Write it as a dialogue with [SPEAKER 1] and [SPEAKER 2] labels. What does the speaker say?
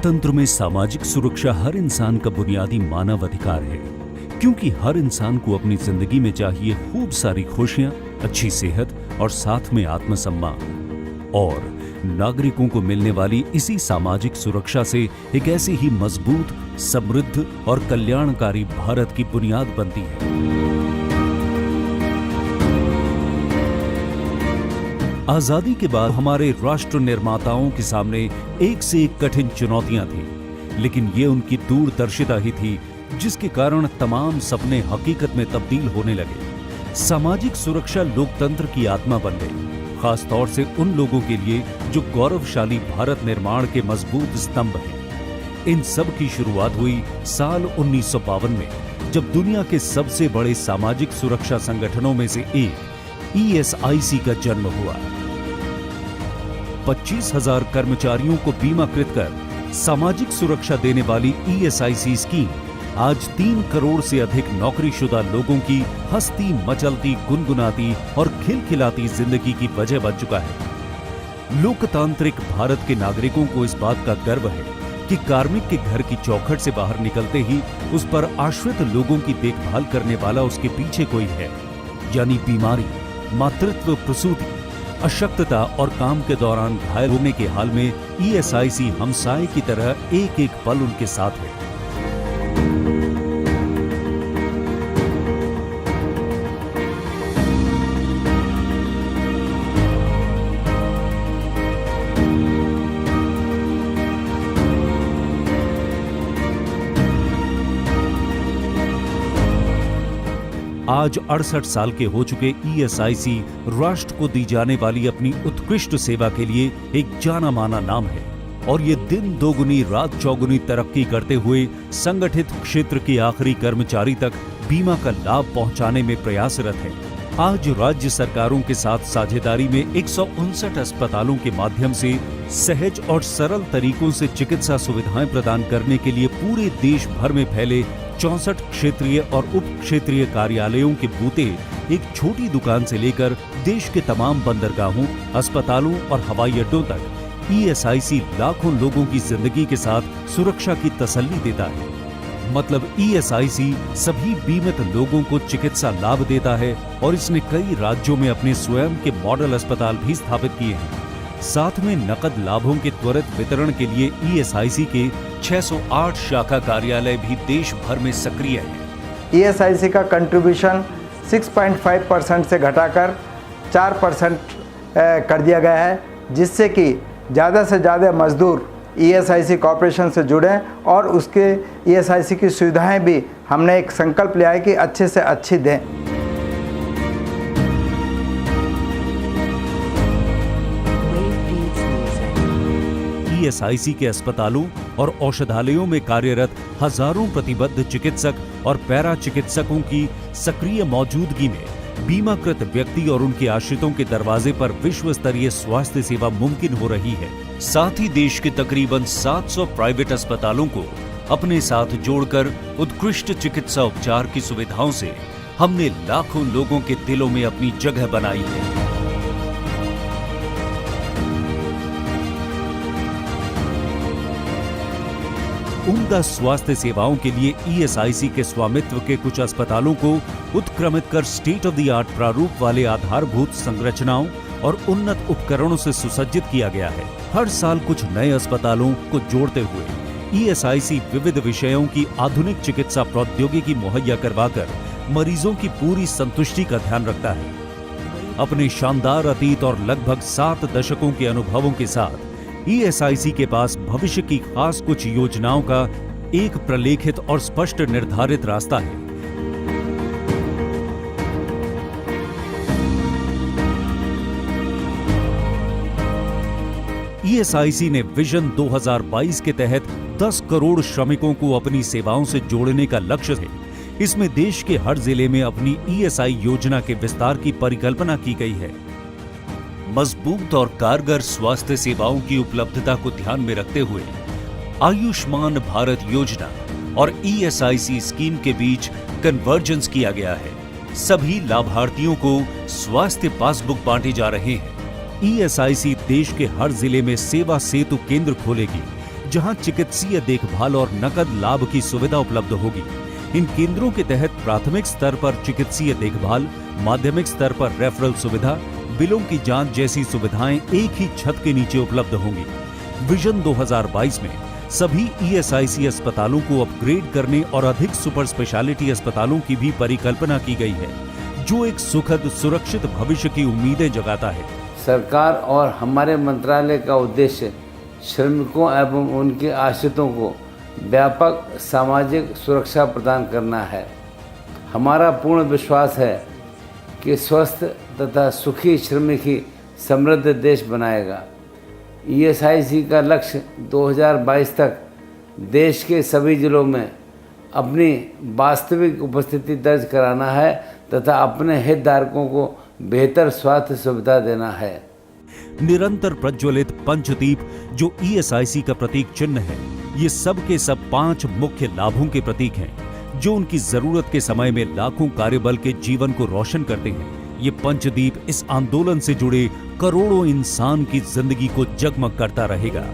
[SPEAKER 1] लोकतंत्र में सामाजिक सुरक्षा हर इंसान का बुनियादी मानव अधिकार है, क्योंकि हर इंसान को अपनी जिंदगी में चाहिए खूब सारी खुशियां, अच्छी सेहत और साथ में आत्मसम्मान। और नागरिकों को मिलने वाली इसी सामाजिक सुरक्षा से एक ऐसी ही मजबूत, समृद्ध और कल्याणकारी भारत की बुनियाद बनती है। आजादी के बाद हमारे राष्ट्र निर्माताओं के सामने एक से एक कठिन चुनौतियां थी, लेकिन ये उनकी दूरदर्शिता ही थी जिसके कारण तमाम सपने हकीकत में तब्दील होने लगे। सामाजिक सुरक्षा लोकतंत्र की आत्मा बन गई, खास तौर से उन लोगों के लिए जो गौरवशाली भारत निर्माण के मजबूत स्तंभ हैं। इन सब की शुरुआत हुई साल 1952 में, जब दुनिया के सबसे बड़े सामाजिक सुरक्षा संगठनों में से एक ESIC का जन्म हुआ। 25,000 कर्मचारियों को बीमाकृत कर सामाजिक सुरक्षा देने वाली ESIC स्कीम आज 3 करोड़ से अधिक नौकरीशुदा लोगों की हंसती, मचलती, गुनगुनाती और खिलखिलाती जिंदगी की वजह बन चुका है। लोकतांत्रिक भारत के नागरिकों को इस बात का गर्व है कि कार्मिक के घर की चौखट से बाहर निकलते ही उस पर आश्रित लोगों की देखभाल करने वाला उसके पीछे कोई है, यानी बीमारी, मातृत्व, प्रसूति, अशक्तता और काम के दौरान घायल होने के हाल में ESIC हमसाए की तरह एक एक पल उनके साथ है। आज 68 साल के हो चुके ESIC राष्ट्र को दी जाने वाली अपनी उत्कृष्ट सेवा के लिए एक जाना माना नाम है, और ये दिन दोगुनी रात चौगुनी तरक्की करते हुए संगठित क्षेत्र के आखिरी कर्मचारी तक बीमा का लाभ पहुंचाने में प्रयासरत है। आज राज्य सरकारों के साथ साझेदारी में 159 अस्पतालों के माध्यम से सहज और सरल तरीकों से चिकित्सा सुविधाएं प्रदान करने के लिए पूरे देश भर में फैले 64 क्षेत्रीय और उप क्षेत्रीय कार्यालयों के बूते एक छोटी दुकान से लेकर देश के तमाम बंदरगाहों, अस्पतालों और हवाई अड्डों तक ESIC लाखों लोगों की जिंदगी के साथ सुरक्षा की तसल्ली देता है। मतलब ESIC सभी बीमित लोगों को चिकित्सा लाभ देता है, और इसने कई राज्यों में अपने स्वयं के मॉडल अस्पताल भी स्थापित किए हैं। साथ में नकद लाभों के त्वरित वितरण के लिए ESIC के 608 शाखा कार्यालय भी देश भर में सक्रिय हैं।
[SPEAKER 2] ESIC का कंट्रीब्यूशन 6.5% से घटाकर 4% कर दिया गया है, जिससे कि ज़्यादा से ज़्यादा मजदूर ESIC कॉर्पोरेशन से जुड़ें, और उसके ESIC की सुविधाएं भी हमने एक संकल्प लिया है कि अच्छे से अच्छी दें।
[SPEAKER 1] ESIC के अस्पतालों और औषधालयों में कार्यरत हजारों प्रतिबद्ध चिकित्सक और पैरा चिकित्सकों की सक्रिय मौजूदगी में बीमाकृत व्यक्ति और उनके आश्रितों के दरवाजे पर विश्व स्तरीय स्वास्थ्य सेवा मुमकिन हो रही है। साथ ही देश के तकरीबन 700 प्राइवेट अस्पतालों को अपने साथ जोड़कर उत्कृष्ट चिकित्सा उपचार की सुविधाओं से हमने लाखों लोगों के दिलों में अपनी जगह बनाई है। उम्दा स्वास्थ्य सेवाओं के लिए ESIC के स्वामित्व के कुछ अस्पतालों को उत्क्रमित कर स्टेट ऑफ द आर्ट प्रारूप वाले आधारभूत संरचनाओं और उन्नत उपकरणों से सुसज्जित किया गया है। हर साल कुछ नए अस्पतालों को जोड़ते हुए ESIC विविध विषयों की आधुनिक चिकित्सा प्रौद्योगिकी मुहैया करवाकर मरीजों की पूरी संतुष्टि का ध्यान रखता है। अपने शानदार अतीत और लगभग 7 दशकों के अनुभवों के साथ ESIC के पास भविष्य की खास कुछ योजनाओं का एक प्रलेखित और स्पष्ट निर्धारित रास्ता है। ESIC ने विजन 2022 के तहत 10 करोड़ श्रमिकों को अपनी सेवाओं से जोड़ने का लक्ष्य है। इसमें देश के हर जिले में अपनी ESI योजना के विस्तार की परिकल्पना की गई है। मजबूत और कारगर स्वास्थ्य सेवाओं की उपलब्धता को ध्यान में रखते हुए आयुष्मान भारत योजना और ESIC स्कीम के बीच कन्वर्जेंस किया गया है। सभी लाभार्थियों को स्वास्थ्य पासबुक बांटे जा रहे हैं। ESIC देश के हर जिले में सेवा सेतु केंद्र खोलेगी, जहां चिकित्सीय देखभाल और नकद लाभ की सुविधा उपलब्ध होगी। इन केंद्रों के तहत प्राथमिक स्तर पर चिकित्सीय देखभाल, माध्यमिक स्तर पर रेफरल सुविधा, बिलों की जांच जैसी सुविधाएं एक ही छत के नीचे उपलब्ध होंगी। विजन 2022 में सभी ईएसआईसी अस्पतालों को अपग्रेड करने और अधिक सुपर स्पेशलिटी अस्पतालों की भी परिकल्पना की गई है, जो एक सुखद सुरक्षित भविष्य की उम्मीदें जगाता है।
[SPEAKER 3] सरकार और हमारे मंत्रालय का उद्देश्य श्रमिकों एवं उनके आश्रितों को व्यापक सामाजिक सुरक्षा प्रदान करना है। हमारा पूर्ण विश्वास है कि स्वस्थ तथा सुखी श्रमिक ही समृद्ध देश बनाएगा। ईएसआईसी का लक्ष्य 2022 तक देश के सभी जिलों में अपनी वास्तविक उपस्थिति दर्ज कराना है तथा अपने हितधारकों को बेहतर स्वास्थ्य सुविधा देना है।
[SPEAKER 1] निरंतर प्रज्वलित पंचदीप जो ईएसआईसी का प्रतीक चिन्ह है, ये सब के सब 5 मुख्य लाभों के प्रतीक हैं, जो उनकी जरूरत के समय में लाखों कार्यबल के जीवन को रोशन करते हैं। ये पंचदीप इस आंदोलन से जुड़े करोड़ों इंसान की जिंदगी को जगमग करता रहेगा।